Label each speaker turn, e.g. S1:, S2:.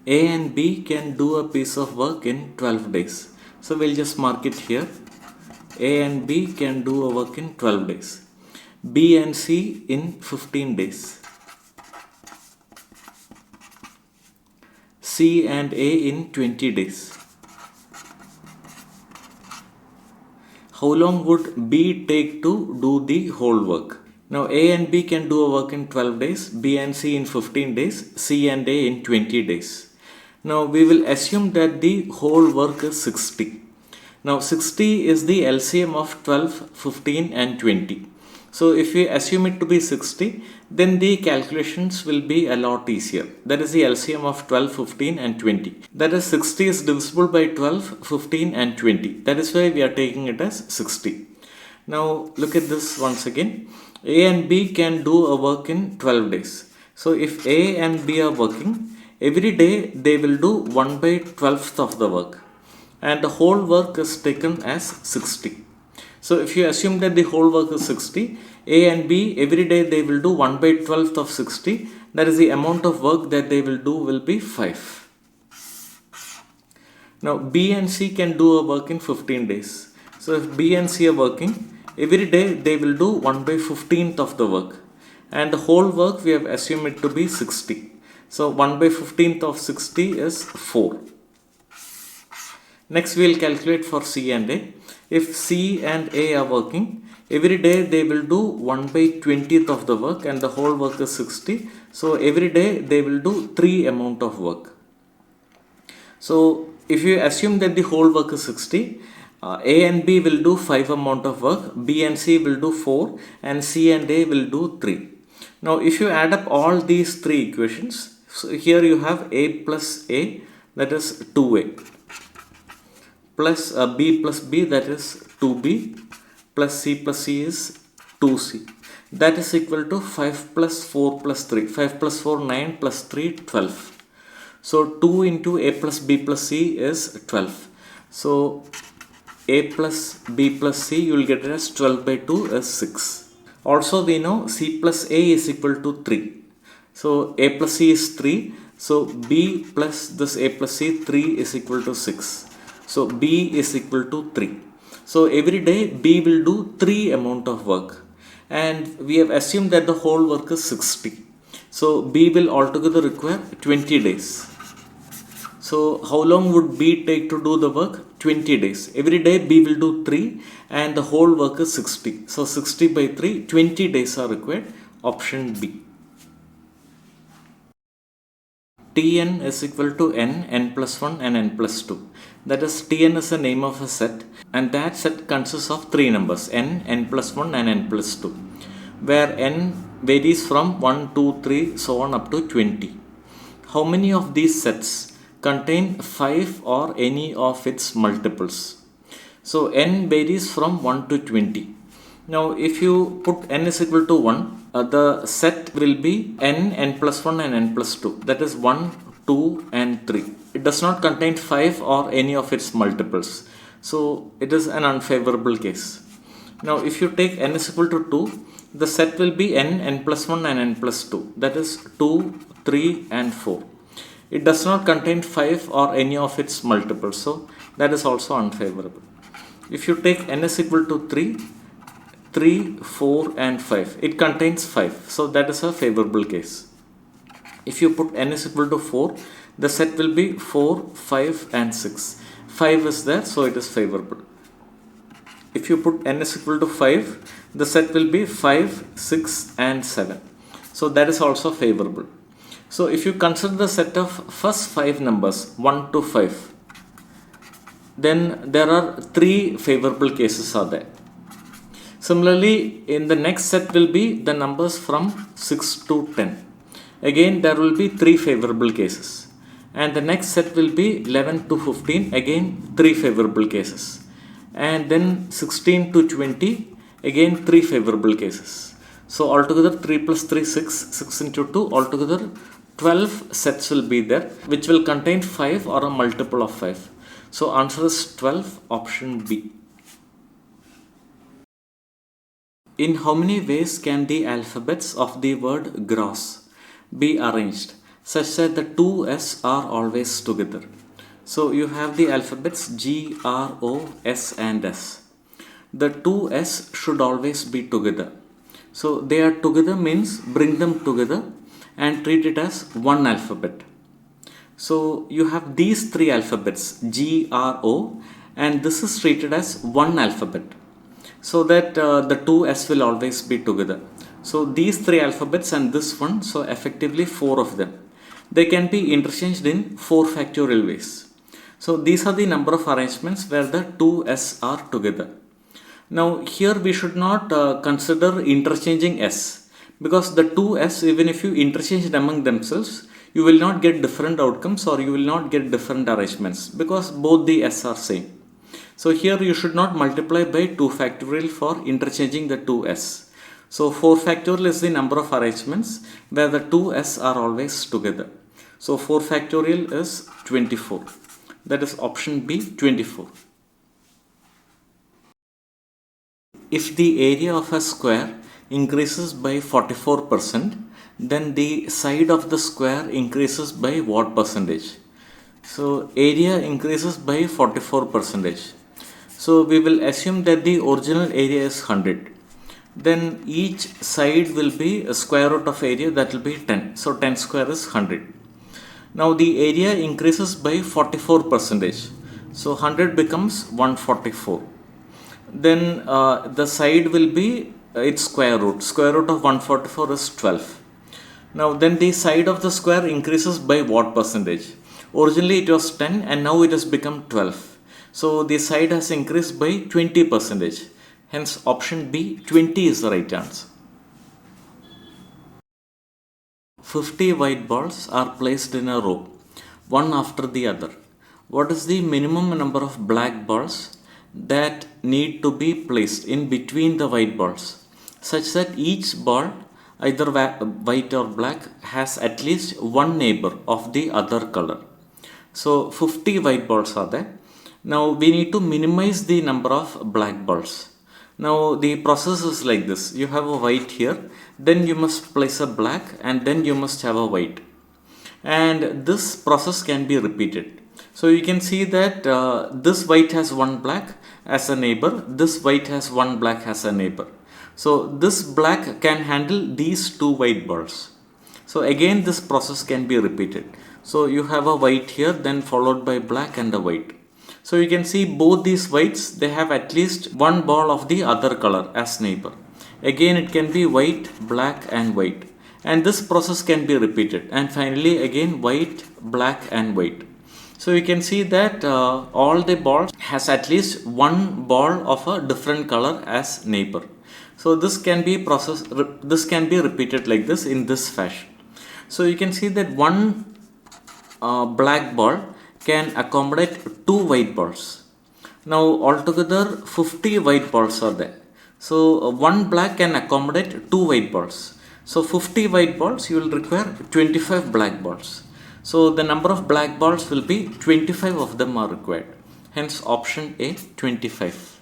S1: A and B can do a piece of work in 12 days. So we'll just mark it here. A and B can do a work in 12 days. B and C in 15 days. C and A in 20 days. How long would B take to do the whole work? Now A and B can do a work in 12 days, B and C in 15 days, C and A in 20 days. Now we will assume that the whole work is 60. Now 60 is the LCM of 12, 15 and 20. So if we assume it to be 60, then the calculations will be a lot easier. That is the LCM of 12, 15 and 20. That is 60 is divisible by 12, 15 and 20. That is why we are taking it as 60. Now look at this once again. A and B can do a work in 12 days. So if A and B are working, every day they will do 1 by 12th of the work. And the whole work is taken as 60. So if you assume that the whole work is 60, A and B every day they will do 1 by 12th of 60. That is the amount of work that they will do will be 5. Now B and C can do a work in 15 days. So if B and C are working, every day they will do 1 by 15th of the work. And the whole work we have assumed it to be 60. So 1 by 15th of 60 is 4. Next we will calculate for C and A. If C and A are working, every day they will do 1 by 20th of the work and the whole work is 60. So every day they will do 3 amount of work. So if you assume that the whole work is 60, A and B will do 5 amount of work, B and C will do 4 and C and A will do 3. Now if you add up all these 3 equations, so here you have A plus A, that is 2A, plus B plus B, that is 2B, plus C is 2C. That is equal to 5 plus 4 plus 3. 5 plus 4, 9 plus 3, 12. So 2 into A plus B plus C is 12. So A plus B plus C, you will get it as 12 by 2 is 6. Also we know C plus A is equal to 3. So A plus C is 3. So B plus this A plus C, 3 is equal to 6. So B is equal to 3. So every day B will do 3 amount of work. And we have assumed that the whole work is 60. So B will altogether require 20 days. So how long would B take to do the work? 20 days. Every day B will do 3 and the whole work is 60. So 60 by 3, 20 days are required. Option B. Tn is equal to n, n plus 1 and n plus 2. That is, Tn is the name of a set and that set consists of 3 numbers, n, n plus 1 and n plus 2, where n varies from 1, 2, 3, so on up to 20. How many of these sets contain 5 or any of its multiples? So n varies from 1 to 20. Now if you put n is equal to 1, the set will be n, n plus 1 and n plus 2. That is 1, 2 and 3. It does not contain 5 or any of its multiples. So it is an unfavorable case. Now if you take n is equal to 2, the set will be n, n plus 1 and n plus 2. That is 2, 3 and 4. It does not contain 5 or any of its multiples. So that is also unfavorable. If you take n is equal to 3, 3, 4 and 5. It contains 5. So that is a favorable case. If you put n is equal to 4, the set will be 4, 5 and 6. 5 is there, so it is favorable. If you put n is equal to 5, the set will be 5, 6 and 7. So that is also favorable. So if you consider the set of first 5 numbers 1 to 5, then there are 3 favorable cases are there. Similarly, in the next set will be the numbers from 6 to 10. Again, there will be 3 favorable cases. And the next set will be 11 to 15. Again, 3 favorable cases. And then 16 to 20. Again, 3 favorable cases. So altogether 3 plus 3, 6. 6 into 2. Altogether 12 sets will be there, which will contain 5 or a multiple of 5. So answer is 12, option B. In how many ways can the alphabets of the word gross be arranged? such that the two S are always together. So you have the alphabets G, R, O, S and S. The two S should always be together. So they are together means bring them together and treat it as one alphabet. So you have these three alphabets G, R, O, and this is treated as one alphabet, so that the two S will always be together. So these three alphabets and this one, so effectively four of them, they can be interchanged in 4 factorial ways. So these are the number of arrangements where the two S are together. Now here we should not consider interchanging S, because the two S, even if you interchange among themselves, you will not get different outcomes or you will not get different arrangements, because both the S are same. So here you should not multiply by 2 factorial for interchanging the two S. So 4 factorial is the number of arrangements where the two S are always together. So 4 factorial is 24. That is option B, 24. If the area of a square increases by 44%, then the side of the square increases by what percentage? So area increases by 44%. So we will assume that the original area is 100. Then each side will be a square root of area, that will be 10. So 10 square is 100. Now the area increases by 44%. So 100 becomes 144. Then the side will be its square root. Square root of 144 is 12. Now then the side of the square increases by what percentage? Originally it was 10 and now it has become 12. So the side has increased by 20%. Hence option B, 20 is the right answer. 50 white balls are placed in a row, one after the other. What is the minimum number of black balls that need to be placed in between the white balls, such that each ball, either white or black, has at least one neighbor of the other color? So 50 white balls are there. Now we need to minimize the number of black balls. Now the process is like this. You have a white here, then you must place a black, and then you must have a white. And this process can be repeated. So you can see that this white has one black as a neighbor, this white has one black as a neighbor. So this black can handle these two white balls. So again this process can be repeated. So you have a white here, then followed by black and a white. So you can see both these whites, they have at least one ball of the other color as neighbor. Again it can be white, black and white. And this process can be repeated. And finally again white, black and white. So you can see that all the balls has at least one ball of a different color as neighbor. So this can be repeated like this in this fashion. So you can see that one black ball can accommodate two white balls. Now altogether 50 white balls are there. So one black can accommodate two white balls. So 50 white balls, you will require 25 black balls. So the number of black balls will be 25 of them are required. Hence option A, 25.